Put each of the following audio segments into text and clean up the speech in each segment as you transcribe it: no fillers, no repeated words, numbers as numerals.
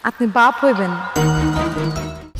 আপনি বাপ হইবেন।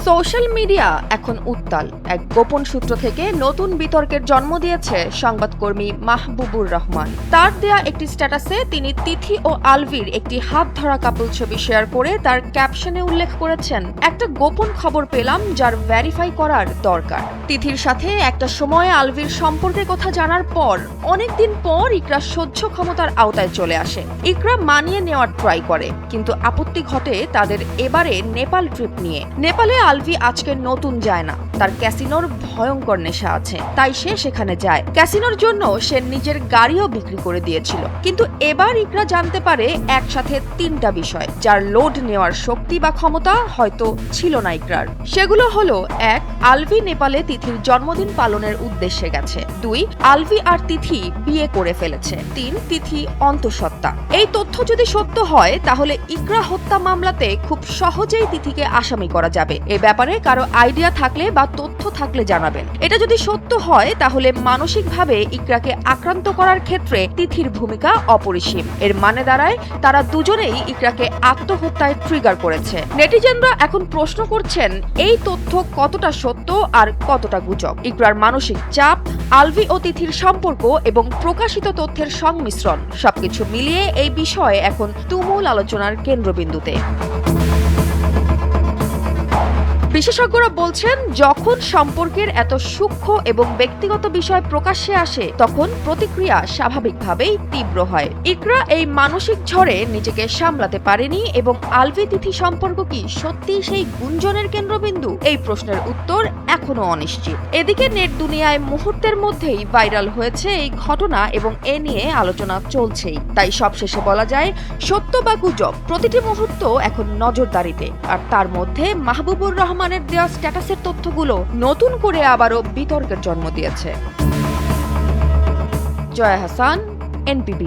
সোশ্যাল মিডিয়া এখন উত্তাল। এক গোপন সূত্র থেকে নতুন বিতর্কের জন্ম দিয়েছে সংবাদকর্মী মাহবুবুর রহমান। তার দেয়া একটি স্ট্যাটাসে তিনি তিথি ও আলভির একটি হাত ধরা কাপল ছবি শেয়ার করে তার ক্যাপশনে উল্লেখ করেছেন, একটা গোপন খবর পেলাম যার ভেরিফাই করার দরকার। তিথির সাথে একটা সময়ে আলভির সম্পর্কের কথা জানার পর অনেকদিন পর ইকরা সহ্য ক্ষমতার আওতায় চলে আসে। ইকরা মানিয়ে নেওয়ার ট্রাই করে, কিন্তু আপত্তি ঘটে তাদের এবারে নেপাল ট্রিপ নিয়ে। নেপালে আলভি আজকে নতুন যায় না, তার ক্যাসিনোর ভয়ঙ্কর নেশা আছে, তাই সে সেখানে যায়। ক্যাসিনোর জন্য সে নিজের গাড়িও বিক্রি করে দিয়েছিল। কিন্তু এবার ইকরা জানতে পারে একসাথে তিনটা বিষয় যার লোড নেওয়ার শক্তি বা ক্ষমতা হয়তো ছিল না ইকরার। সেগুলো হলো: 1, আলভি নেপালে তিথির জন্মদিন পালনের উদ্দেশ্যে গেছে। 2, আলভি আর তিথি বিয়ে করে ফেলেছে। 3, তিথি অন্তঃসত্ত্বা। এই তথ্য যদি সত্য হয় তাহলে ইকরা হত্যা মামলাতে খুব সহজেই তিথিকে আসামি করা যাবে। এ ব্যাপারে কারো আইডিয়া থাকলে বা তথ্য থাকলে জানাবেন। এটা যদি সত্য হয় তাহলে মানসিকভাবে ইকরাকে আক্রান্ত করার ক্ষেত্রে তিথির ভূমিকা অপরিসীম। এর মানে দাঁড়ায় তারা দুজনেই ইকরাকে আত্মহত্যায় ট্রিগার করেছে। নেটিজেনরা এখন প্রশ্ন করছেন, এই তথ্য কতটা সত্য আর কতটা গুজব? ইকরার মানসিক চাপ, আলভি ও তিথির সম্পর্ক এবং প্রকাশিত তথ্যের সংমিশ্রণ সবকিছু মিলিয়ে এই বিষয়ে এখন তুমুল আলোচনার কেন্দ্রবিন্দুতে। বিশেষজ্ঞরা বলছেন, যখন সম্পর্কের এত সূক্ষ্ম এবং ব্যক্তিগত বিষয় প্রকাশ্যে আসে তখন প্রতিক্রিয়া স্বাভাবিকভাবেই তীব্র হয়। ইকরা এই মানসিক ঝড়ে নিজেকে সামলাতে পারেনি এবং আলভি তিথি সম্পর্ক কি সত্যিই সেই গুঞ্জনের কেন্দ্রবিন্দু? এই প্রশ্নের উত্তর এখনো অনিশ্চিত। এদিকে নেট দুনিয়ায় মুহূর্তের মধ্যেই ভাইরাল হয়েছে এই ঘটনা এবং এ নিয়ে আলোচনা চলছেই। তাই সবশেষে বলা যায়, সত্য বা গুজব প্রতিটি মুহূর্ত এখন নজরদারিতে। আর তার মধ্যে মাহবুবুর রহমানের দেওয়া স্ট্যাটাসের তথ্যগুলো নতুন করে আবারও বিতর্কের জন্ম দিয়েছে। জয়া হাসান, NPB।